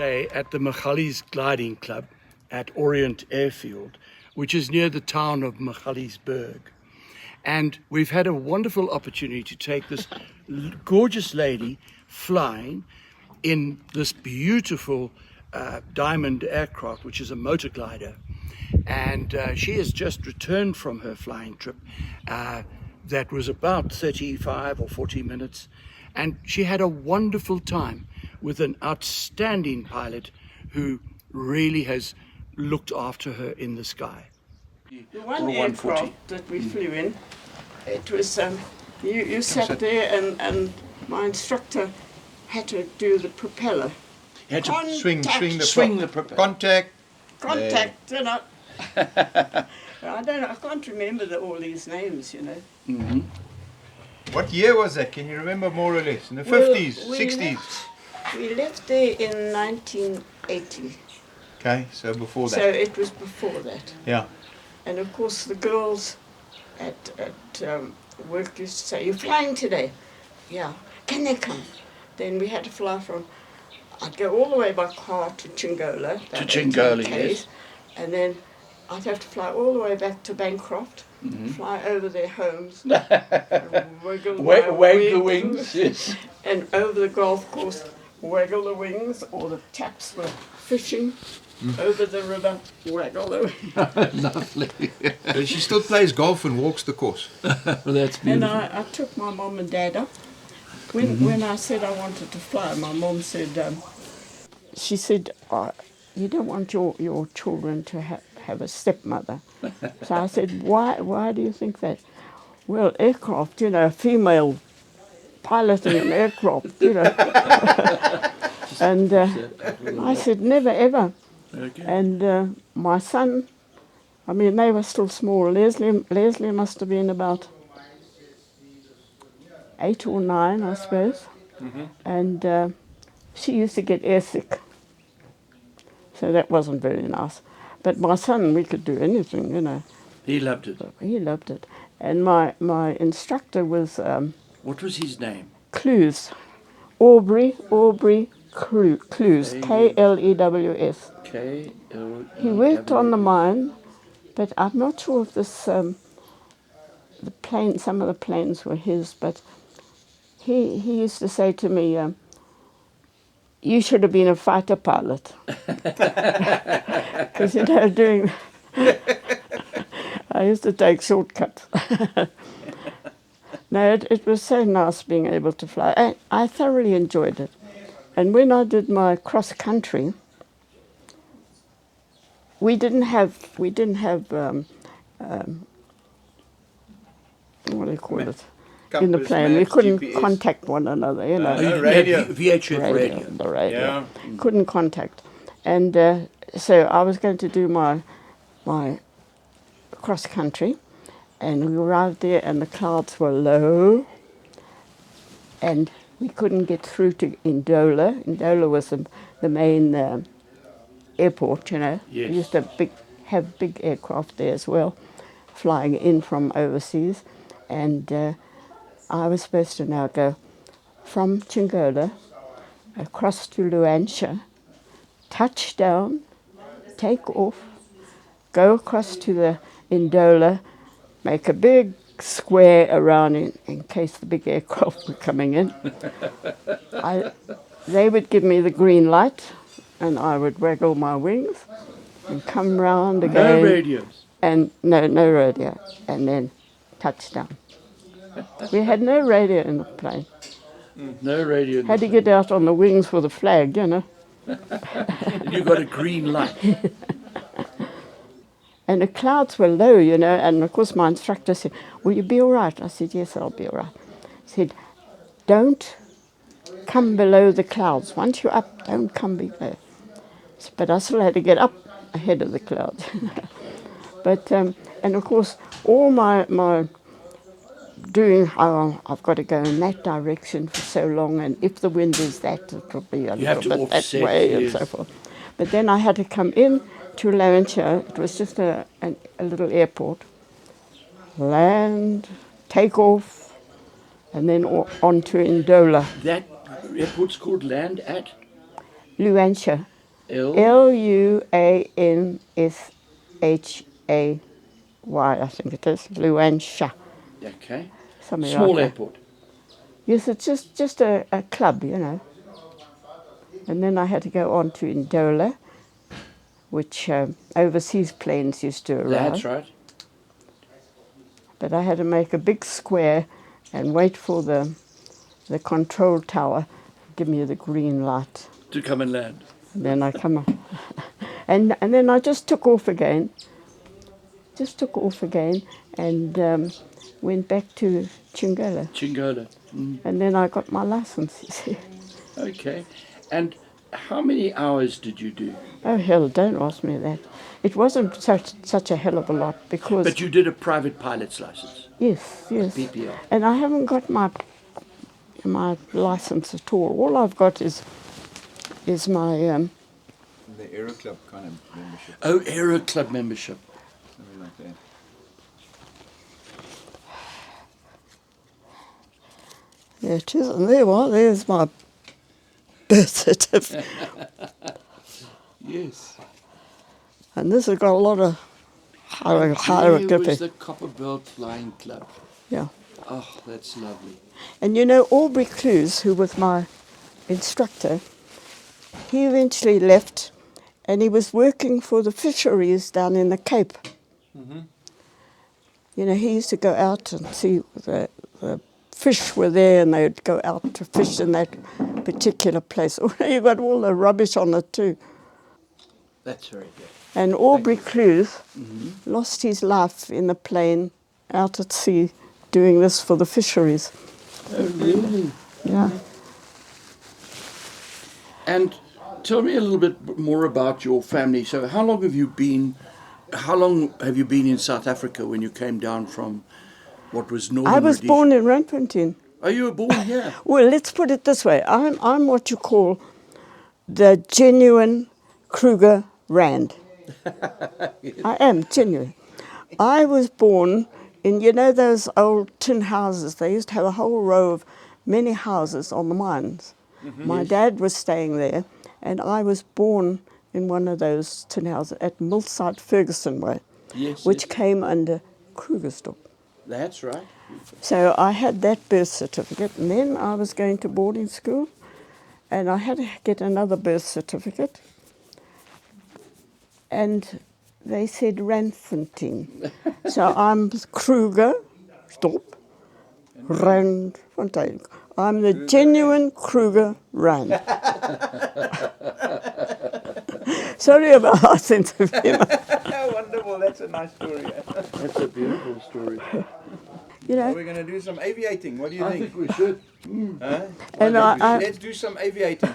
today at the Magalies Gliding Club at Orient airfield, which is near the town of Magaliesburg. And we've had a wonderful opportunity to take this gorgeous lady flying in this beautiful Diamond aircraft, which is a motor glider. And she has just returned from her flying trip that was about 35 or 40 minutes. And she had a wonderful time with an outstanding pilot who really has looked after her in the sky. The one aircraft that we flew in, it was, you sat there and my instructor had to do the propeller. You had to swing the propeller. Contact, you know. I can't remember all these names, you know. Mm-hmm. What year was that? Can you remember more or less? In the 50s, 60s? We left there in 1980. Okay, so before that. So it was before that. Yeah. And of course the girls at work used to say, "You're flying today?" "Yeah." "Can they come?" Then we had to fly from, I'd go all the way by car to Chingola. To Chingola, yes. And then I'd have to fly all the way back to Bancroft, fly over their homes, wiggle the wings, yes. And over the golf course, waggle the wings, or the taps were fishing. Over the river, waggle the wings. Lovely. So she still plays golf and walks the course. Well, that's beautiful. And I took my mum and dad up. When I said I wanted to fly, my mum said, she said, "You don't want your children to have a stepmother." So I said, why do you think that? "Well, aircraft, you know, female piloting an aircraft, you know." And I said, "Never ever." Okay. And my son, I mean, they were still small. Leslie must have been about 8 or 9, I suppose. And she used to get airsick. So that wasn't very nice. But my son, we could do anything, you know. He loved it. He loved it. And my instructor was... What was his name? Clues. Aubrey Clues. K-L-E-W-S. K-L-E-W-S. He worked on the mine, but I'm not sure if this... some of the planes were his, but he used to say to me, "You should have been a fighter pilot." Because, you know, I used to take shortcuts. No, it was so nice being able to fly. I thoroughly enjoyed it. And when I did my cross country, we didn't have what do you call it? In the plane, we couldn't GPS. contact one another, you know. No radio. VHF radio. The radio. Yeah. Couldn't contact. And so I was going to do my cross country, and we arrived there and the clouds were low and we couldn't get through to Ndola. Ndola was the main airport, you know. Yes. We used to have big aircraft there as well, flying in from overseas. And I was supposed to now go from Chingola across to Luanshya, touch down, take off, go across to the Ndola, make a big square around in case the big aircraft were coming in. They would give me the green light and I would waggle my wings and come round again. No radios? And no radio. And then touchdown. We had no radio in the plane. No radio. Had to get out on the wings with a flag, you know. And you got a green light. And the clouds were low, you know, and of course my instructor said, "Will you be all right?" I said, "Yes, I'll be all right." He said, "Don't come below the clouds. Once you're up, don't come below." But I still had to get up ahead of the clouds. But, and of course, all my doing, I've got to go in that direction for so long, and if the wind is that, it'll be a little bit that way, and so forth. But then I had to come in to Luanshya. It was just a little airport. Land, take off, and then on to Ndola. That airport's called Land at? Luanshya. Luanshay, I think it is. Luansha. Okay. Something Small like that. airport. Yes, it's just a club, you know. And then I had to go on to Ndola, which overseas planes used to arrive. That's right. But I had to make a big square and wait for the control tower to give me the green light. To come and land. And then I come up. And then I just took off again. And went back to Chingola. Chingola. Mm. And then I got my license, you see. Okay. And how many hours did you do? Oh, hell, don't ask me that. It wasn't such a hell of a lot because... But you did a private pilot's license. Yes. PPL. And I haven't got my license at all. All I've got is my... The Aero Club kind of membership. Oh, Aero Club membership. Something like that. Yeah, it is. And there's my birth certificate. Yes. And this has got a lot of There was hieroglyphic. the Copperbelt Flying Club. Yeah. Oh, that's lovely. And you know, Aubrey Clues, who was my instructor, he eventually left and he was working for the fisheries down in the Cape. Mm-hmm. You know, he used to go out and see the fish were there and they'd go out to fish in that particular place. You got all the rubbish on it too. That's very good. And Aubrey Clues lost his life in the plane out at sea doing this for the fisheries. Oh, really? Yeah. And tell me a little bit more about your family. So how long have you been in South Africa when you came down from what was Northern I was Rhodesia? born in Randfontein. Oh, you were born here? Well, let's put it this way. I'm what you call the genuine Kruger Rand. I am genuine. I was born in, you know, those old tin houses. They used to have a whole row of many houses on the mines. Mm-hmm. My dad was staying there, and I was born in one of those tin houses at Millside Ferguson Way, which came under Krugersdorp. That's right. So I had that birth certificate, and then I was going to boarding school, and I had to get another birth certificate. And they said Randfontein. So I'm Kruger, stop, Randfontein. I'm the genuine Kruger Rand. Sorry about our sense of humour. Wonderful, that's a nice story. That's a beautiful story. You know, Are we going to do some aviating? What do you I think? think we should. Huh? and Let's do some aviating.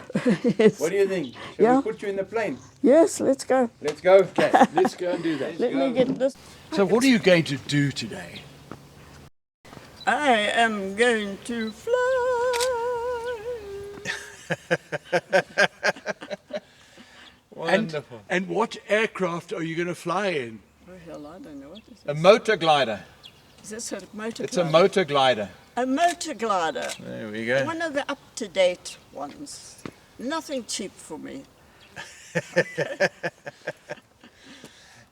yes, What do you think? Shall Yeah. we put you in the plane? yes, let's go. Let's go. Okay, let's go and do that. Let me get this. So what are you going to do today? I am going to fly. Wonderful. And what aircraft are you going to fly in? Oh, hell, I don't know what this is. A motor glider. Is this a motor It's glider? a motor glider. A motor glider. There we go. One of the up-to-date ones. Nothing cheap for me.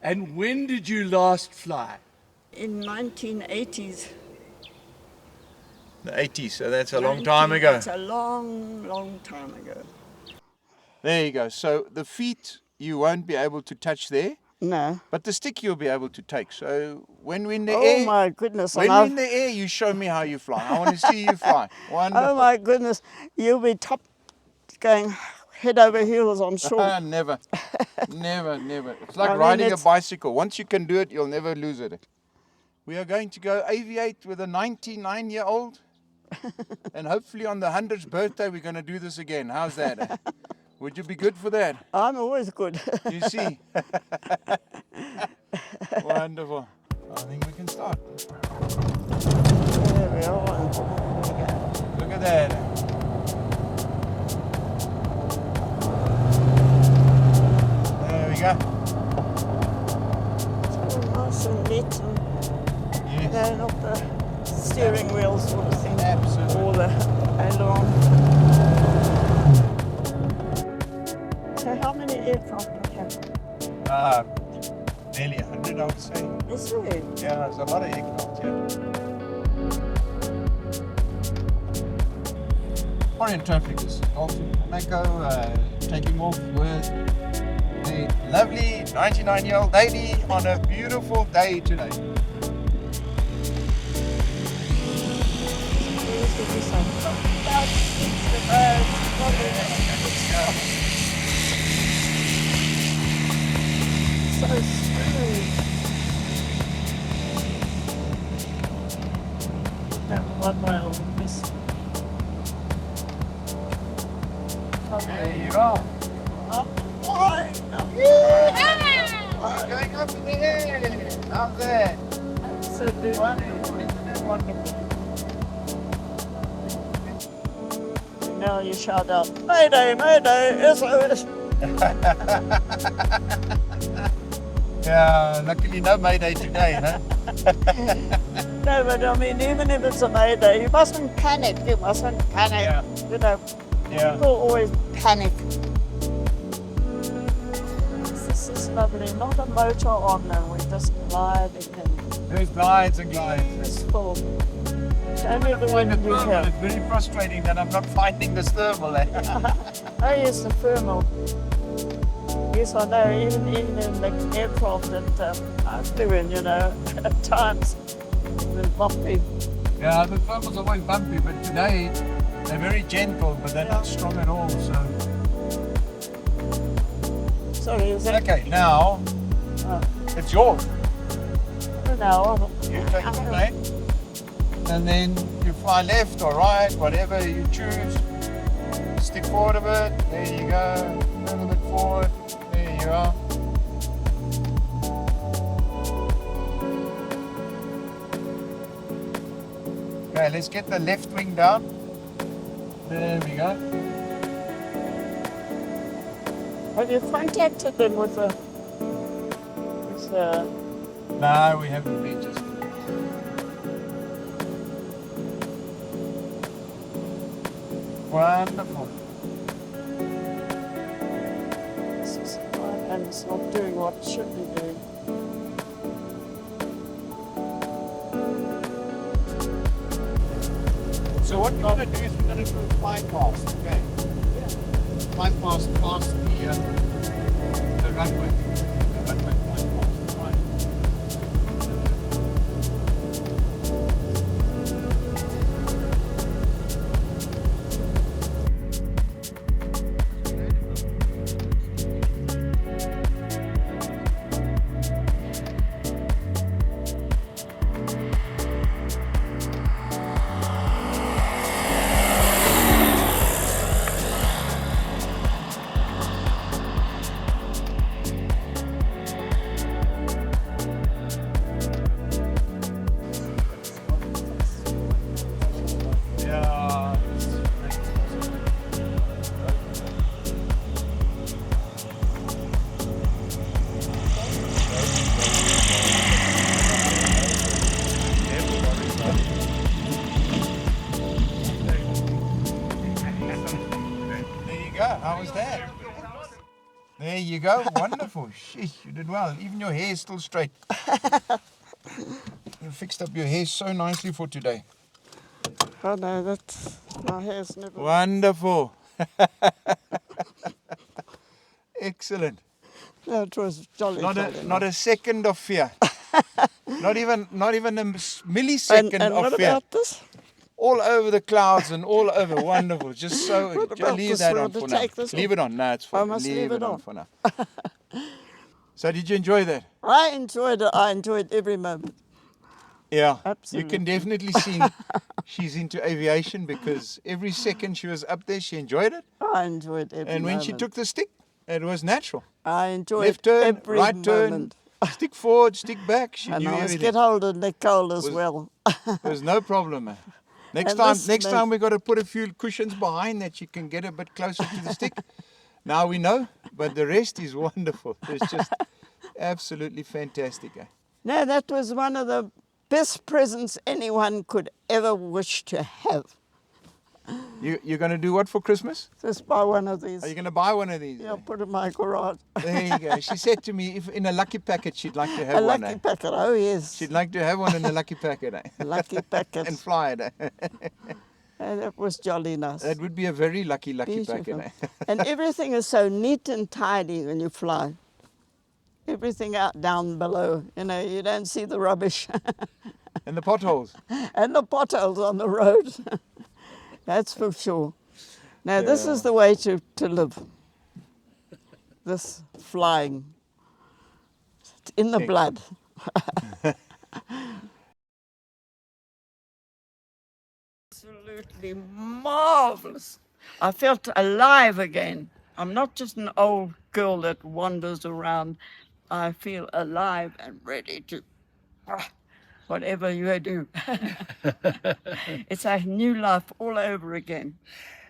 And when did you last fly? In 1980s. The 80s, so that's a long time ago. That's a long, long time ago. There you go. So the feet you won't be able to touch there, No. but the stick you'll be able to take. So when we're in the Oh, air, my goodness. when and we're I've- in the air, you show me how you fly. I want to see you fly. Wonderful. Oh, my goodness. You'll be going head over heels, I'm sure. Never. Never. It's like I mean, riding a it's- bicycle. Once you can do it, you'll never lose it. We are going to go aviate with a 99-year-old. And hopefully on the 100th birthday, we're going to do this again. How's that? Would you be good for that? I'm always good. You see? Wonderful. I think we can start. There we are. Look at that. There we go. Nice and neat and Yes. not the steering wheel sort of thing. Absolutely. Or the aileron. So how many Nearly 100, I would say. Is it? Yeah, there's a lot of aircraft here. Orient traffic is off to Monaco, taking off with the lovely 99-year-old lady on a beautiful day today. So smooth. That one rail miss. There you are. Up high. Going up in the air. Up there. Absolutely wonderful. Isn't that wonderful? Now you shout out, Mayday, Mayday, SOS. Yeah, luckily no Mayday today, huh? No, but I mean, even if it's a Mayday, you mustn't panic. You mustn't panic. Yeah. You know, Yeah. people always panic. This is lovely. Not a motor on now. We're just gliding and There's glides and glides. peaceful. Only the wind you hear. It's very frustrating that I'm not finding this thermal. Oh, yes, the thermal. Yes, I know. Even in the aircraft that I flew in, you know, at times it was bumpy. Yeah, the thermal's always bumpy, but today they're very gentle, but they're not strong at all. So Sorry, is that? okay, now Oh, it's yours. no, You take the plane, and then you fly left or right, whatever you choose. Stick forward a bit. There you go. A little bit forward. There you are. Okay, let's get the left wing down. There we go. Have you contacted them with the? No, we haven't been just. Wonderful. And it's not doing what it should be doing. So what we're going to do is we're going to do a fly past, okay? Fly past the runway. The runway fly past. Right. How was that? There you go. Wonderful. Sheesh, you did well. Even your hair is still straight. You fixed up your hair so nicely for today. Oh no, that's my hair's never. Wonderful. Excellent. No, it was jolly. Not a second of fear. not even a millisecond and of what fear. about this? All over the clouds and all over. Wonderful. Just so. What about Leave this that one? on To for now. take this Leave one? it on. No, it's fine. I must leave it on. for now. So did you enjoy that? I enjoyed it. I enjoyed every moment. Yeah. Absolutely. You can definitely see she's into aviation because every second she was up there, she enjoyed it. I enjoyed every And when moment. she took the stick, it was natural. I enjoyed Left turn, every right turn, moment. stick forward, stick back. She And knew I must everything. get hold of Nicole as Was- well. There was no problem, man. Next And time this we got to put a few cushions behind that you can get a bit closer to the stick. Now we know, but the rest is wonderful. It's just absolutely fantastic. Eh? No, that was one of the best presents anyone could ever wish to have. You're going to do what for Christmas? Just buy one of these. Are you going to buy one of these? Yeah, put in my garage. There you go. She said to me, if in a lucky packet, she'd like to A have one. lucky packet, oh yes. She'd like to have one in a lucky packet. A lucky packet. And fly it. And it was jolly nice. That would be a very lucky Beautiful. packet. And everything is so neat and tidy when you fly. Everything out down below, you know, you don't see the rubbish. And the potholes. And the potholes on the road. That's for sure. Now, this Yeah. is the way to live. This flying. It's in the blood. Absolutely marvelous. I felt alive again. I'm not just an old girl that wanders around. I feel alive and ready to whatever you do. It's a new life all over again.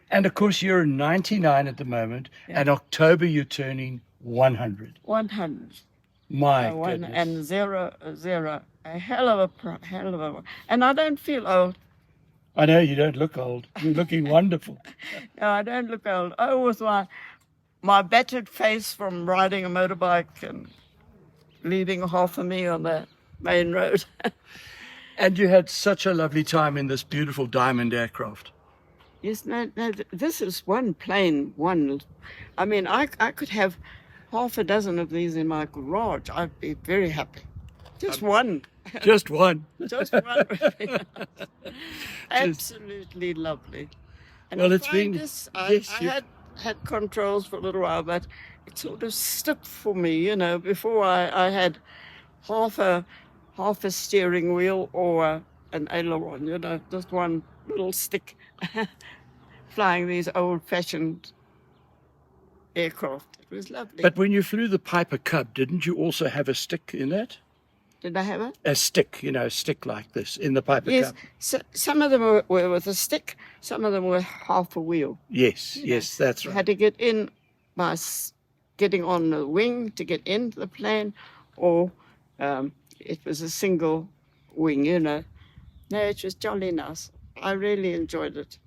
And of course, you're 99 at the moment, Yeah. and October you're turning 100. 100. My One goodness. and 0, 0. A hell of a. And I don't feel old. I know you don't look old. You're looking wonderful. No, I don't look old. Oh, with my battered face from riding a motorbike and leaving half of me on the main road. And you had such a lovely time in this beautiful Diamond aircraft. Yes, no, this is one plane, one. I mean, I could have half a dozen of these in my garage. I'd be very happy. Just one. Just one. Just one would be absolutely lovely. And Well, I it's find been- this, yes, I you've- had controls for a little while, but it sort of slipped for me, you know. Before I had half a steering wheel or an aileron, you know, just one little stick, flying these old-fashioned aircraft. It was lovely. But when you flew the Piper Cub, didn't you also have a stick in that? Did I have it? A stick, you know, a stick like this in the Piper Yes. Cub. So, some of them were with a stick. Some of them were half a wheel. Yes, yes, that's You right. had to get in by getting on the wing to get into the plane, or it was a single wing, you know. No, it was jolly nice. I really enjoyed it.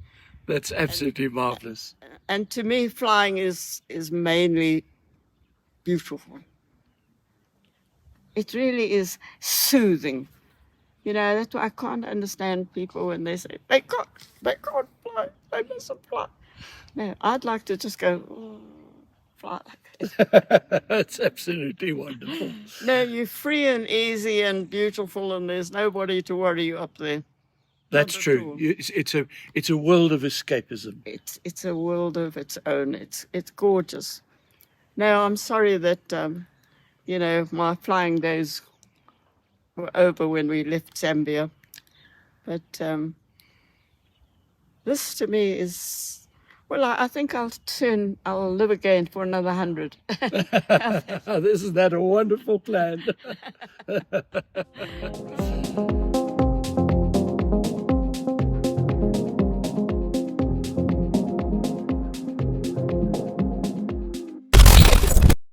That's absolutely marvelous. And to me, flying is mainly beautiful. It really is soothing. You know, that's why I can't understand people when they say, they can't fly, they mustn't fly. No, I'd like to just go, fly. That's absolutely wonderful. No, you're free and easy and beautiful, and there's nobody to worry you up there. That's Not at true. all. It's a world of escapism. It's a world of its own. It's gorgeous. Now, I'm sorry that, you know, my flying days were over when we left Zambia. But this to me is, well, I think I'll live again for another 100. Isn't that a wonderful plan?